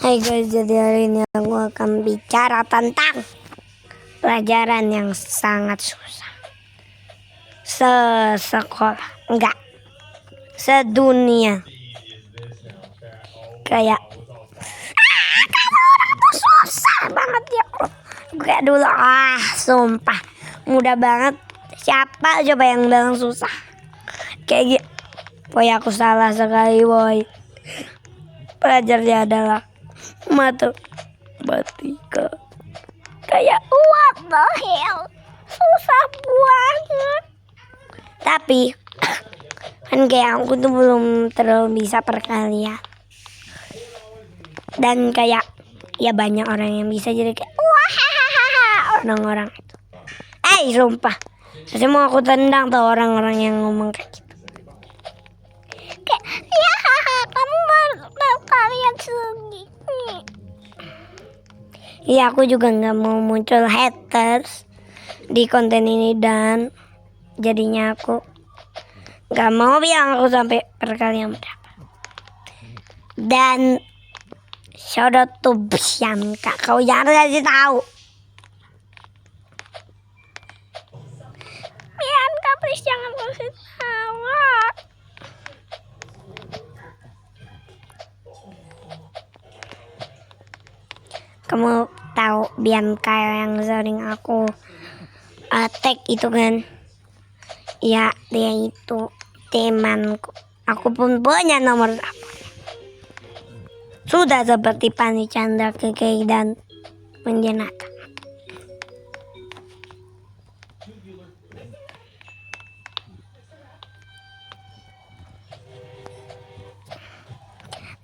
Hai guys, jadi hari ini aku akan bicara tentang pelajaran yang sangat susah sesekolah, enggak, sedunia. Kayak kamu orang tuh susah banget ya. Kayak dulu, sumpah mudah banget. Siapa coba yang bilang susah? Kayak gitu. Boy, aku salah sekali, boy. Pelajarnya adalah matematika. Kayak what the hell, susah banget. Tapi kan kayak aku tuh belum terlalu bisa perkalian. Dan kayak ya banyak orang yang bisa, jadi kayak wah orang-orang itu. Sumpah, saya mau aku tendang tuh orang-orang yang ngomong kayak gitu. Kayak ya kamu kalian segini. Iya, aku juga nggak mau muncul haters di konten ini, dan jadinya aku nggak mau bilang aku sampai perkalian berapa. Dan shout out to Bianca, kau jangan kasih tahu. Bianca, please jangan kasih tahu. Kamu tahu Bianca yang sering aku tag itu kan? Ya, dia itu temanku. Aku pun punya nomor telepon. Sudah seperti Pani Chandra, Keke, dan Menjenata.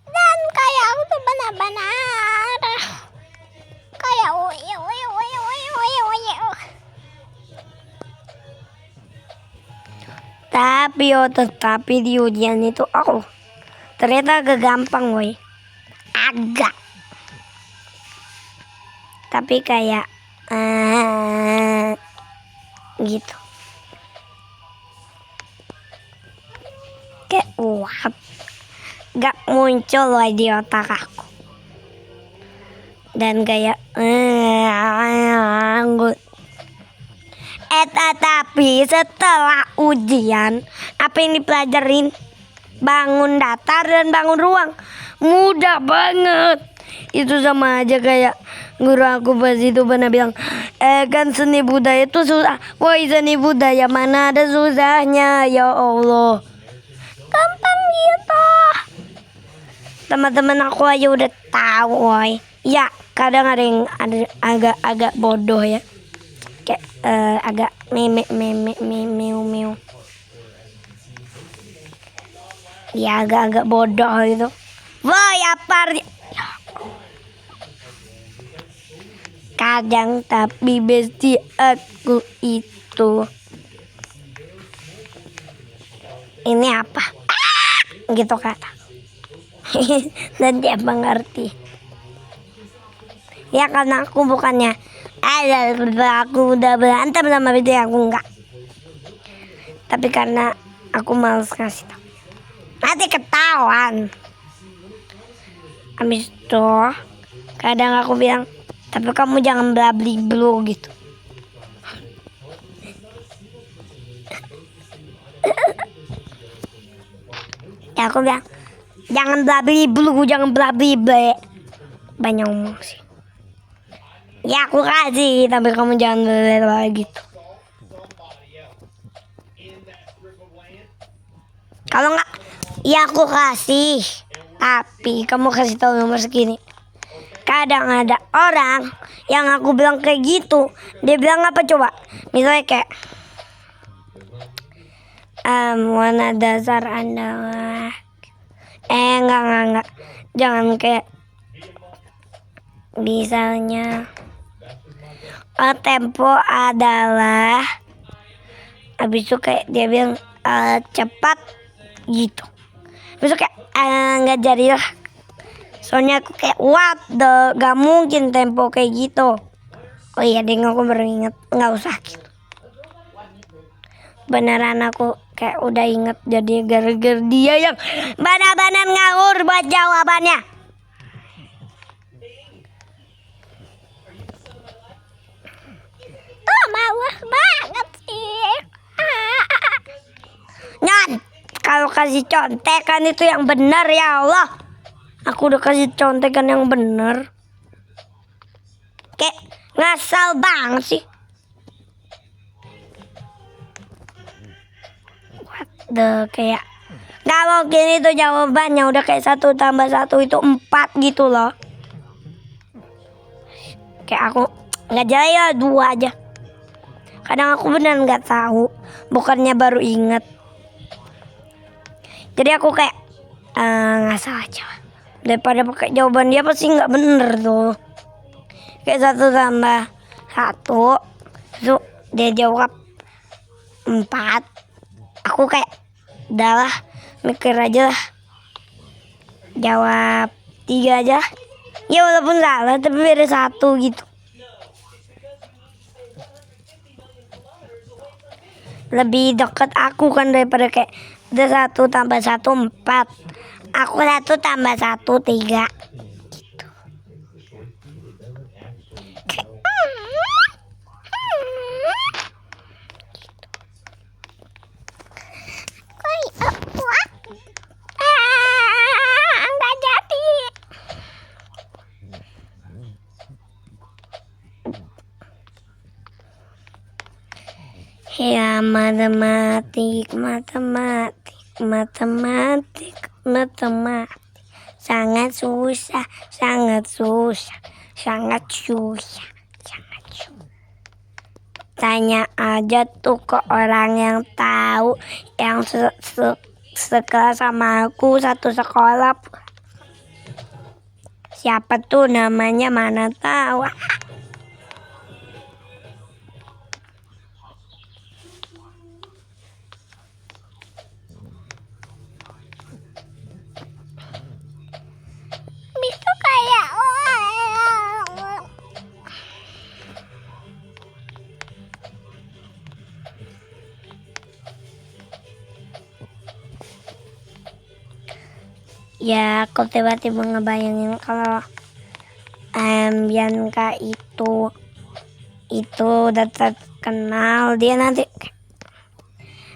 Dan kayak aku tuh benar-benar kayak tapi di ujian itu ternyata agak gampang, woy. Agak. Tapi kayak gitu. Kayak what? Gak muncul loh di otak aku. Dan kayak tapi setelah ujian, apa yang dipelajarin? Bangun datar dan bangun ruang. Mudah banget. Itu sama aja kayak guru aku pas itu pernah bilang, kan seni budaya itu susah. Woi, seni budaya mana ada susahnya, ya Allah. Gampang gitu. Teman-teman aku aja udah tahu, woi. Ya, kadang ada yang agak bodoh ya. Kayak agak meu. Ya, agak bodoh gitu. Woi, apa? Kadang tapi besti aku itu ini apa? Gitu kata. Dan dia mengerti. Ya, karena aku bukannya aku udah berantem sama dia, aku enggak. Tapi karena aku males kasih tau, nanti ketahuan. Habis itu kadang aku bilang, tapi kamu jangan blabli blu gitu. Ya, aku bilang jangan blabli blu, jangan blabli ble. Banyak ngomong sih. Ya, aku kasih, tapi kamu jangan lagi gitu. Kalau enggak, ya aku kasih, tapi kamu kasih tahu nomor segini. Kadang ada orang yang aku bilang kayak gitu, dia bilang apa coba? Misalnya kayak warna dasar adalah enggak. Jangan kayak misalnya tempo adalah, habis itu kayak dia bilang cepat gitu. Habis itu kayak nggak jadi lah. Soalnya aku kayak gak mungkin tempo kayak gitu. Oh iya deh, aku baru inget, nggak usah gitu. Beneran aku kayak udah inget, jadi gara-gara dia yang benar-benar ngawur buat jawabannya. kasih contekan itu yang benar ya Allah. Aku udah kasih contekan yang benar. Kayak ngasal banget sih. What the kayak gak mungkin itu jawabannya. Udah kayak 1 tambah 1 itu 4 gitu loh. Kayak aku gak jaya 2 aja. Kadang aku benar gak tahu. Bukannya baru inget. Jadi aku kayak ngasal aja. Daripada pakai jawaban dia pasti gak bener tuh. Kayak 1 tambah 1 itu dia jawab 4. Aku kayak udahlah mikir aja lah. Jawab 3 aja. Ya walaupun salah tapi beda 1 gitu. Lebih deket aku kan daripada kayak udah 1 tambah 1 4. Aku 1 tambah 1 3 gitu. Nggak jadi. Ya matematik sangat susah. Tanya aja tuh ke orang yang tahu, yang sekelas sama aku, satu sekolah. Siapa tuh namanya mana tahu. Itu kayak ya, aku tiba-tiba ngebayangin kalau Bianca itu udah terkenal, dia nanti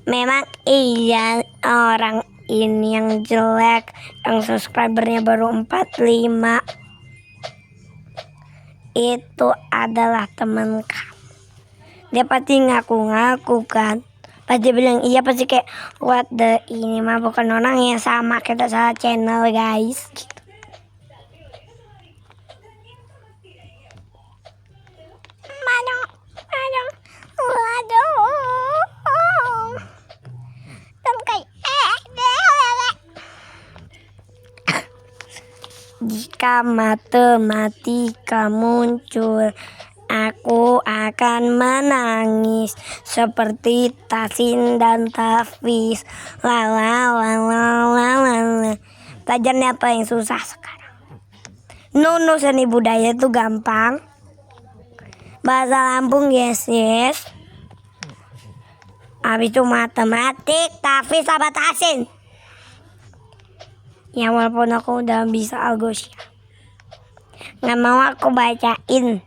memang iya orang ini yang jelek, yang subscribernya baru 45 itu adalah teman kamu. Dia pasti ngaku-ngaku kan. Pas dia bilang iya pasti kayak what the, ini mah bukan orang yang sama, kita salah channel guys gitu. Jika matematika muncul, aku akan menangis seperti Tasin dan Tafis. Pelajarannya apa yang susah sekarang? Nunu seni budaya itu gampang. Bahasa Lampung yes. Habis itu matematik, Tafis sama Tasin. Ya walaupun aku udah bisa Algosia, nggak mau aku bacain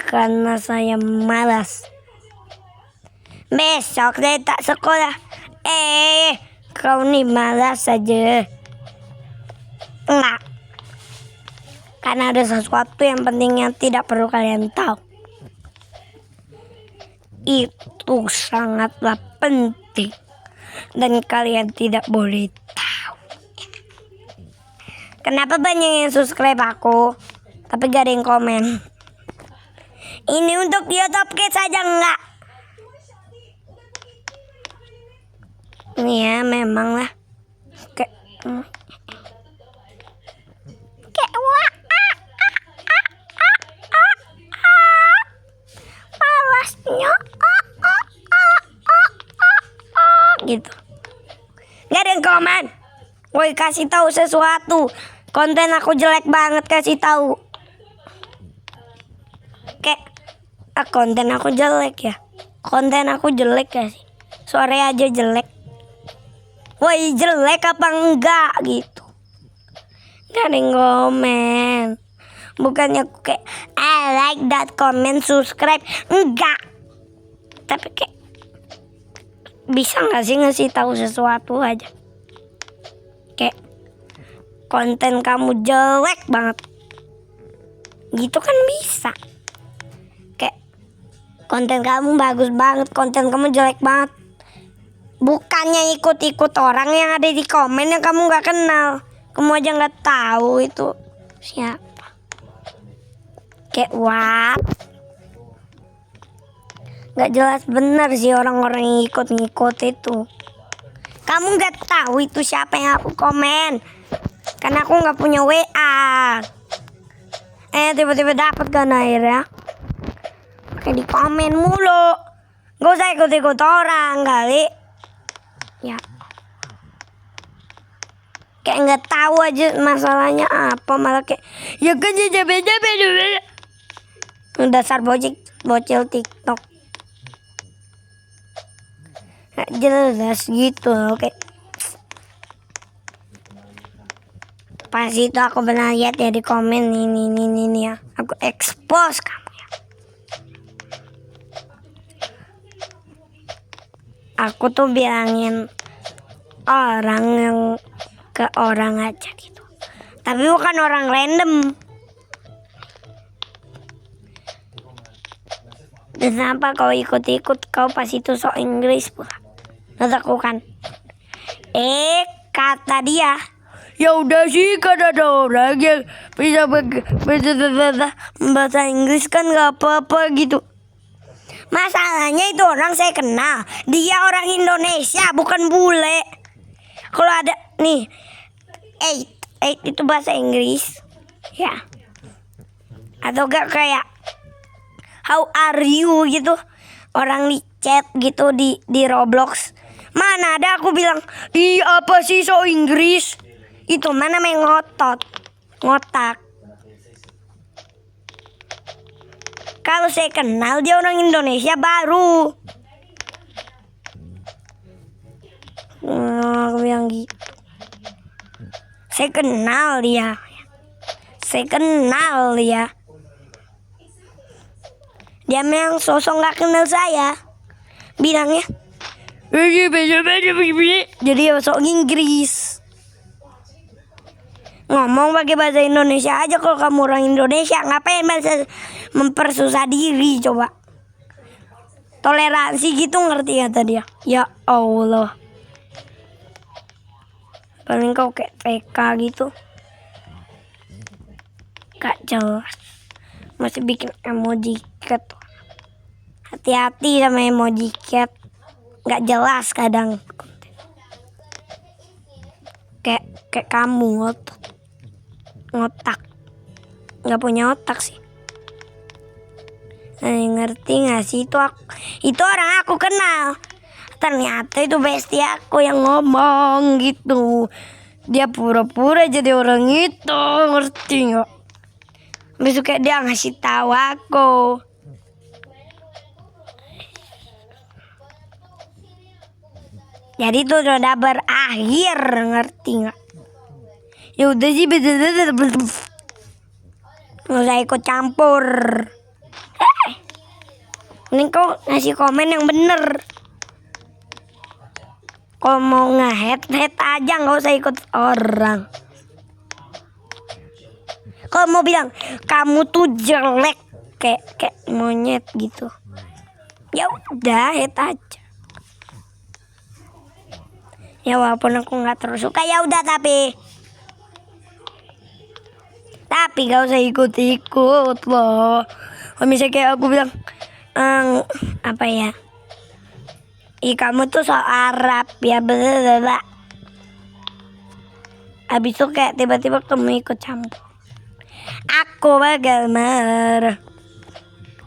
karena saya malas. Besok saya tak sekolah. Kau nih malas saja. Enggak, karena ada sesuatu yang penting yang tidak perlu kalian tahu. Itu sangatlah penting dan kalian tidak boleh tahu. Kenapa banyak yang subscribe aku tapi gak ada yang komen? Ini untuk YouTube Kids saja enggak? Ya memang lah. Kayak malasnya gitu. Gak ada yang komen. Woi, kasih tahu sesuatu. Konten aku jelek banget, kasih tahu. Kayak konten aku jelek ya. Konten aku jelek ya sih. Sore aja jelek. Woi, jelek apa enggak gitu. Gak ada yang komen. Bukannya aku kayak I like that, comment, subscribe. Enggak. Tapi kayak bisa gak sih ngasih tahu sesuatu aja. kayak konten kamu jelek banget gitu kan bisa. Kayak konten kamu bagus banget, konten kamu jelek banget. Bukannya ikut-ikut orang yang ada di komen yang kamu gak kenal, kamu aja gak tahu itu siapa. Kayak what? Gak jelas bener sih orang-orang yang ikut-ngikut itu. Kamu gak tahu itu siapa yang aku komen, karena aku gak punya WA. Tiba-tiba dapat kan akhirnya. Kayak di komen mulu. Gak usah ikut-ikut orang kali. Ya. Kayak nggak tahu aja masalahnya apa, malah kayak ya kan beda. Dasar bocil TikTok. Nggak jelas gitu loh, kayak. Pas itu aku pernah lihat ya di komen ini ya. Aku expose kamu ya. Aku tuh bilangin orang yang ke orang aja gitu. Tapi bukan orang random. Dan kenapa kau ikut-ikut, kau pas itu sok Inggris pula. Aku kan. Kata dia, ya udah sih kan ada orang yang bisa bahasa Inggris kan gak apa-apa gitu. Masalahnya itu orang saya kenal. Dia orang Indonesia, bukan bule. Kalau ada nih eight itu bahasa Inggris ya. Atau gak kayak how are you gitu. Orang di chat gitu di Roblox. Mana ada aku bilang, iya apa sih so Inggris. Itu mana main ngotak. Kalau saya kenal dia orang Indonesia baru. Aku bilang gitu. Saya kenal dia. Dia memang sosok gak kenal saya. Bilangnya jadi sok Inggris. Ngomong pakai bahasa Indonesia aja kalau kamu orang Indonesia. Ngapain bahasa mempersusah diri coba. Toleransi gitu ngerti kata dia. Ya Allah. Paling kau kayak TK gitu. Gak jelas. Masih bikin emoji cat. Hati-hati sama emoji cat. Gak jelas kadang. Kayak kamu ngotak. Gak punya otak sih. Ngerti gak sih itu orang aku kenal. Ternyata itu bestie aku yang ngomong gitu. Dia pura-pura jadi orang itu, ngerti gak? Besok kayak dia ngasih tahu aku. Jadi itu udah berakhir, ngerti gak? Ya udah sih, nggak usah ikut campur. Ini kau ngasih komen yang bener. Kalau mau nge-head aja, nggak usah ikut orang. Kalau mau bilang kamu tuh jelek kayak monyet gitu, ya udah head aja. Ya walaupun aku nggak terus suka ya udah, tapi gak usah ikut-ikut loh. Kalau misalnya kayak aku bilang apa ya, kamu tuh so Arab ya blablabla. Habis itu kayak tiba-tiba kamu ikut campur, aku bakal marah.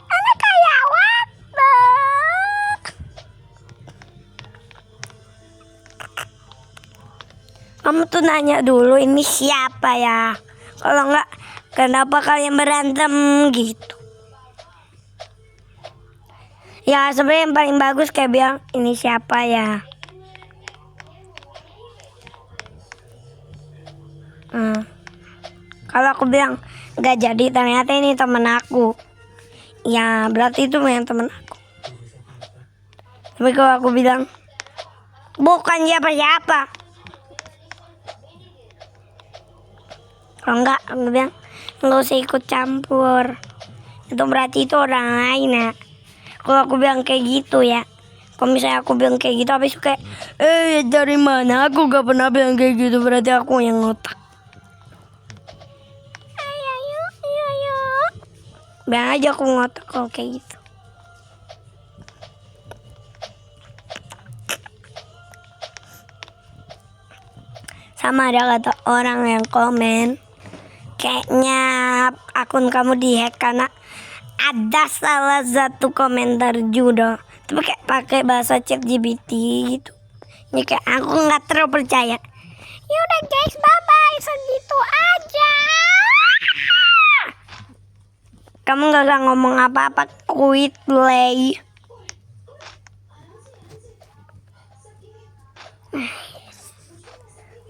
Anak kayak what? Kamu tuh nanya dulu ini siapa ya. Kalau enggak, kenapa kalian berantem gitu. Ya sebenarnya yang paling bagus kayak bilang ini siapa ya. Kalau aku bilang nggak jadi, ternyata ini temen aku, ya berarti itu yang temen aku. Tapi kalau aku bilang bukan siapa-siapa, Kalau enggak, aku bilang nggak usah ikut campur. Itu berarti itu orang lain ya. Kalau aku bilang kayak gitu ya. Kalau misalnya aku bilang kayak gitu, habis itu kayak, dari mana? Aku gak pernah bilang kayak gitu. Berarti aku yang ngotak. Ayo. Bilang aja aku ngotak kalau kayak gitu. Sama ada kata orang yang komen, kayaknya akun kamu dihack karena ada salah satu komentar judo tapi kayak pakai bahasa ChatGPT gitu. Ini kayak aku nggak terlalu percaya. Ya udah guys, bye bye, segitu aja. Kamu nggak usah ngomong apa-apa, quit play.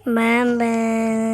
Bye bye.